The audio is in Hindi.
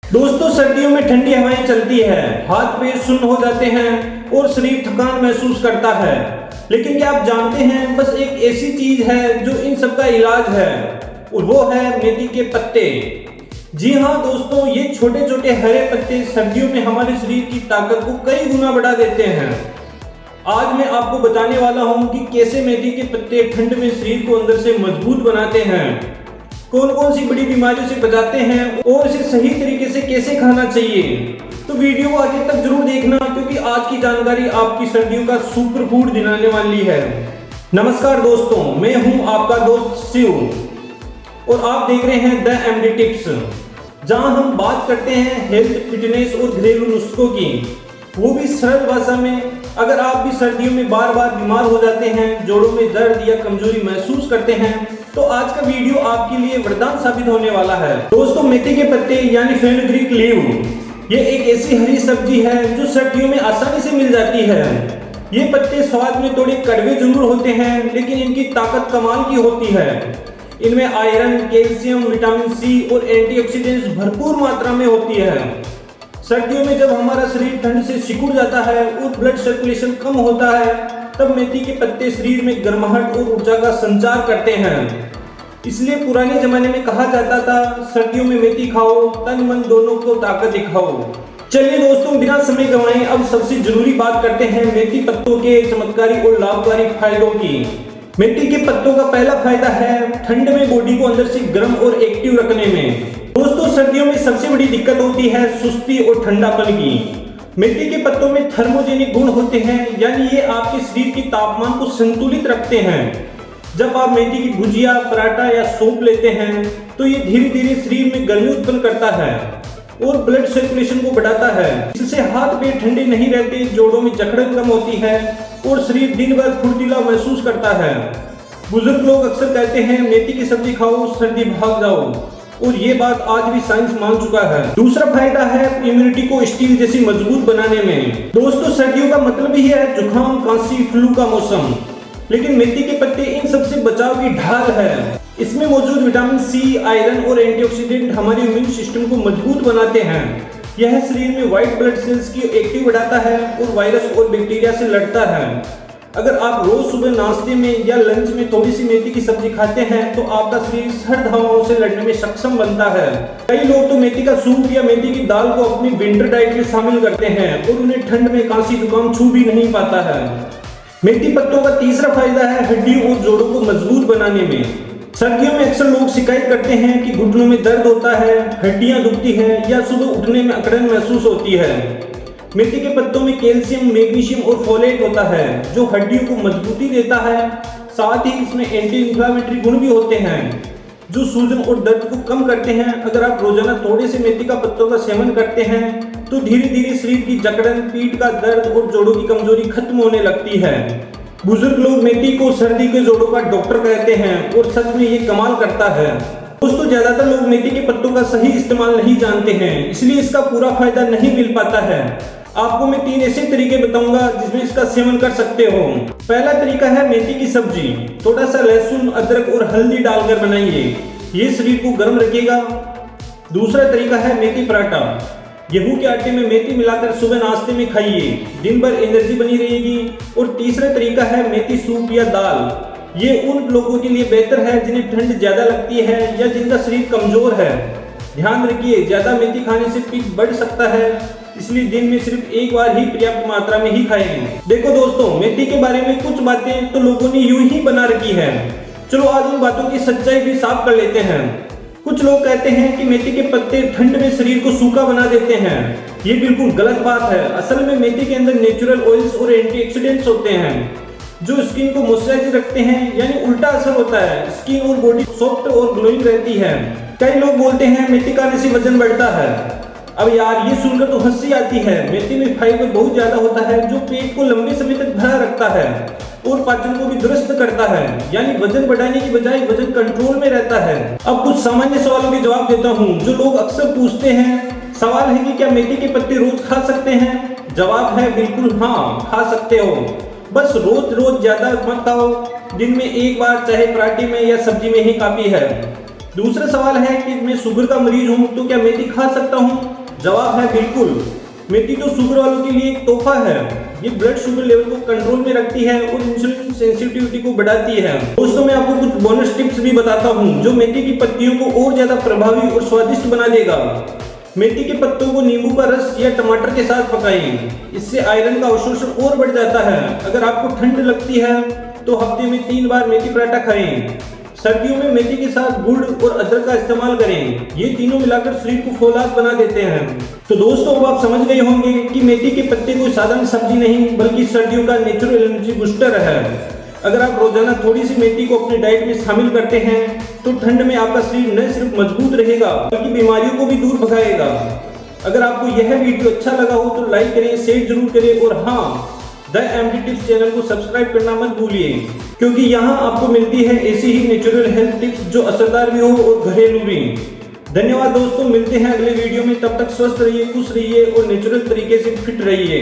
दोस्तों, सर्दियों में ठंडी हवाएं चलती है, हाथ पैर सुन्न हो जाते हैं और शरीर थकान महसूस करता है। लेकिन क्या आप जानते हैं, बस एक ऐसी चीज है जो इन सब का इलाज है और वो है मेथी के पत्ते। जी हाँ दोस्तों, ये छोटे छोटे हरे पत्ते सर्दियों में हमारे शरीर की ताकत को कई गुना बढ़ा देते हैं। आज मैं आपको बताने वाला हूँ कि कैसे मेथी के पत्ते ठंड में शरीर को अंदर से मजबूत बनाते हैं, कौन कौन सी बड़ी बीमारियों से बचाते हैं और इसे सही तरीके से कैसे खाना चाहिए। तो वीडियो को आगे तक जरूर देखना, क्योंकि आज की जानकारी आपकी सर्दियों का सुपर फूड दिलाने वाली है। नमस्कार दोस्तों, मैं हूं आपका दोस्त शिव और आप देख रहे हैं द एमडी टिप्स, जहां हम बात करते हैं हेल्थ, फिटनेस और घरेलू नुस्खों की, वो भी सरल भाषा में। अगर आप भी सर्दियों में बार बार बीमार हो जाते हैं, जोड़ों में दर्द या कमजोरी महसूस करते हैं, तो आज का वीडियो आपके लिए वरदान साबित होने वाला है। दोस्तों, मेथी के पत्ते यानी फेनुग्रीक लीव, ये एक ऐसी हरी सब्जी है जो सर्दियों में आसानी से मिल जाती है। ये पत्ते स्वाद में थोड़े कड़वे जरूर होते हैं, लेकिन इनकी ताकत कमाल की होती है। इनमें आयरन, कैल्शियम, विटामिन सी और एंटीऑक्सीडेंट्स भरपूर मात्रा में होती है। सर्दियों में जब हमारा शरीर ठंड से सिकुड़ जाता है और ब्लड सर्कुलेशन कम होता है, तब मेथी के पत्ते शरीर में गर्माहट और ऊर्जा का संचार करते हैं। इसलिए पुराने जमाने में कहा जाता था, सर्दियों में मेथी खाओ, तन मन दोनों को ताकत दिखाओ। चलिए दोस्तों, बिना समय गंवाए अब सबसे जरूरी बात करते हैं मेथी पत्तों के चमत्कारी और लाभकारी फायदों की। मेथी के पत्तों का पहला फायदा है ठंड में बॉडी को अंदर से गर्म और एक्टिव रखने में। दोस्तों, सर्दियों में सबसे बड़ी दिक्कत होती है सुस्ती और ठंडापन की। मेथी के पत्तों में थर्मोजेनिक गुण होते हैं, यानी ये आपके शरीर के तापमान को संतुलित रखते हैं। जब आप मेथी की भुजिया, पराठा या सूप लेते हैं, तो ये धीरे धीरे शरीर में गर्मी उत्पन्न करता है और ब्लड सर्कुलेशन को बढ़ाता है। इससे हाथ पैर ठंडे नहीं रहते, जोड़ों में जकड़न कम होती है और शरीर दिन भर फुर्तीला महसूस करता है। बुजुर्ग लोग अक्सर कहते हैं, मेथी की सब्जी खाओ, सर्दी भाग जाओ, और ये बात आज भी साइंस मान चुका है। दूसरा फायदा है इम्यूनिटी को स्टील जैसी मजबूत बनाने में। दोस्तों, सर्दियों का मतलब ही है जुकाम, खांसी, फ्लू का मौसम, लेकिन मेथी के पत्ते इन सबसे बचाव की ढाल है। इसमें मौजूद विटामिन सी, आयरन और एंटीऑक्सीडेंट हमारे इम्यून सिस्टम को मजबूत बनाते हैं। यह शरीर में व्हाइट ब्लड सेल्स की एक्टिव बढ़ाता है और वायरस और बैक्टीरिया से लड़ता है। अगर आप रोज सुबह नाश्ते में या लंच में थोड़ी सी मेथी की सब्जी खाते हैं, तो आपका शरीर सर्द हवाओं से लड़ने में सक्षम बनता है। कई लोग तो मेथी का सूप या मेथी की दाल को अपनी विंटर डाइट में शामिल करते हैं और उन्हें ठंड में खांसी जुकाम छू भी नहीं पाता है। मेथी पत्तों का तीसरा फायदा है हड्डियों और जोड़ों को मजबूत बनाने में। सर्दियों में अक्सर लोग शिकायत करते हैं कि घुटनों में दर्द होता है, हड्डियां दुखती है या सुबह उठने में अकड़न महसूस होती है। मेथी के पत्तों में कैल्शियम, मैग्नीशियम और फोलेट होता है, जो हड्डियों को मजबूती देता है। साथ ही इसमें एंटी इंफ्लेमेटरी गुण भी होते हैं, जो सूजन और दर्द को कम करते हैं। अगर आप रोजाना थोड़े से मेथी का पत्तों का सेवन करते हैं, तो धीरे धीरे शरीर की जकड़न, पीठ का दर्द और जोड़ों की कमजोरी खत्म होने लगती है। बुजुर्ग लोग मेथी को सर्दी के जोड़ों का डॉक्टर कहते हैं और सच में ये कमाल करता है। दोस्तों, ज्यादातर लोग मेथी के पत्तों का सही इस्तेमाल नहीं जानते हैं, इसलिए इसका पूरा फायदा नहीं मिल पाता है। आपको मैं 3 ऐसे तरीके बताऊंगा जिसमें इसका सेवन कर सकते हो। पहला तरीका है मेथी की सब्जी। थोड़ा सा लहसुन, अदरक और हल्दी डालकर बनाइए, ये शरीर को गर्म रखेगा। दूसरा तरीका है मेथी पराठा। गेहूं के आटे में मेथी मिलाकर सुबह नाश्ते में खाइए, दिन भर एनर्जी बनी रहेगी। और तीसरा तरीका है मेथी सूप या दाल। ये उन लोगों के लिए बेहतर है जिन्हें ठंड ज्यादा लगती है या जिनका शरीर कमजोर है। ध्यान रखिए, ज्यादा मेथी खाने से पित्त बढ़ सकता है, इसलिए दिन में सिर्फ एक बार ही पर्याप्त मात्रा में ही खाएं। देखो दोस्तों, मेथी के बारे में कुछ बातें तो लोगों ने यूं ही बना रखी है। चलो आज उन बातों की सच्चाई भी साफ कर लेते हैं। कुछ लोग कहते हैं कि मेथी के पत्ते ठंड में शरीर को सूखा बना देते हैं। ये बिल्कुल गलत बात है। असल में मेथी के अंदर नेचुरल ऑयल्स और एंटीऑक्सीडेंट्स होते हैं, जो स्किन को मॉइस्चराइज रखते हैं, यानी उल्टा असर होता है। स्किन और बॉडी सॉफ्ट और ग्लोइंग रहती है। कई लोग बोलते हैं मेथी खाने से वजन बढ़ता है। अब यार, ये सुनकर तो हंसी आती है। मेथी में फाइबर बहुत ज्यादा होता है, जो पेट को लंबे समय तक भरा रखता है और पाचन को भी दुरुस्त करता है, यानी वजन बढ़ाने की बजाय वजन कंट्रोल में रहता है। अब कुछ सामान्य सवालों के जवाब देता हूँ जो लोग अक्सर पूछते हैं। सवाल है कि क्या मेथी के पत्ते रोज खा सकते हैं? जवाब है बिल्कुल हाँ, खा सकते हो। बस रोज रोज ज्यादा मत खाओ, दिन में एक बार, चाहे पराठे में या सब्जी में ही काफी है। दूसरा सवाल है कि मैं शुगर का मरीज हूँ तो क्या मेथी खा सकता हूँ? जवाब है बिल्कुल। मेथी तो शुगर वालों के लिए एक तोहफा है। ये ब्लड शुगर लेवल को कंट्रोल में रखती है और इंसुलिन सेंसिटिविटी को बढ़ाती है। दोस्तों मैं आपको कुछ बोनस टिप्स भी बताता हूँ जो मेथी की पत्तियों को और ज्यादा प्रभावी और स्वादिष्ट बना देगा। मेथी के पत्तों को नींबू का रस या टमाटर के साथ पकाएं, इससे आयरन का अवशोषण और बढ़ जाता है। अगर आपको ठंड लगती है तो हफ्ते में 3 बार मेथी पराठा खाएं। सर्दियों में मेथी के साथ गुड़ और अदरक का इस्तेमाल करें, ये तीनों मिलाकर शरीर को फौलाद बना देते हैं। तो दोस्तों अब आप समझ गए होंगे कि मेथी के पत्ते कोई साधारण सब्जी नहीं बल्कि सर्दियों का नेचुरल एनर्जी बूस्टर है। अगर आप रोजाना थोड़ी सी मेथी को अपनी डाइट में शामिल करते हैं तो ठंड में आपका शरीर न सिर्फ मजबूत रहेगा बल्कि बीमारियों को भी दूर भगाएगा। अगर आपको यह वीडियो अच्छा लगा हो तो लाइक करें, शेयर जरूर करें और हाँ, द एमडी टिप्स चैनल को सब्सक्राइब करना मत भूलिए, क्योंकि यहाँ आपको मिलती है ऐसी ही नेचुरल हेल्थ टिप्स जो असरदार भी हो और घरेलू भी। धन्यवाद दोस्तों, मिलते हैं अगले वीडियो में। तब तक स्वस्थ रहिए, खुश रहिए और नेचुरल तरीके से फिट रहिए।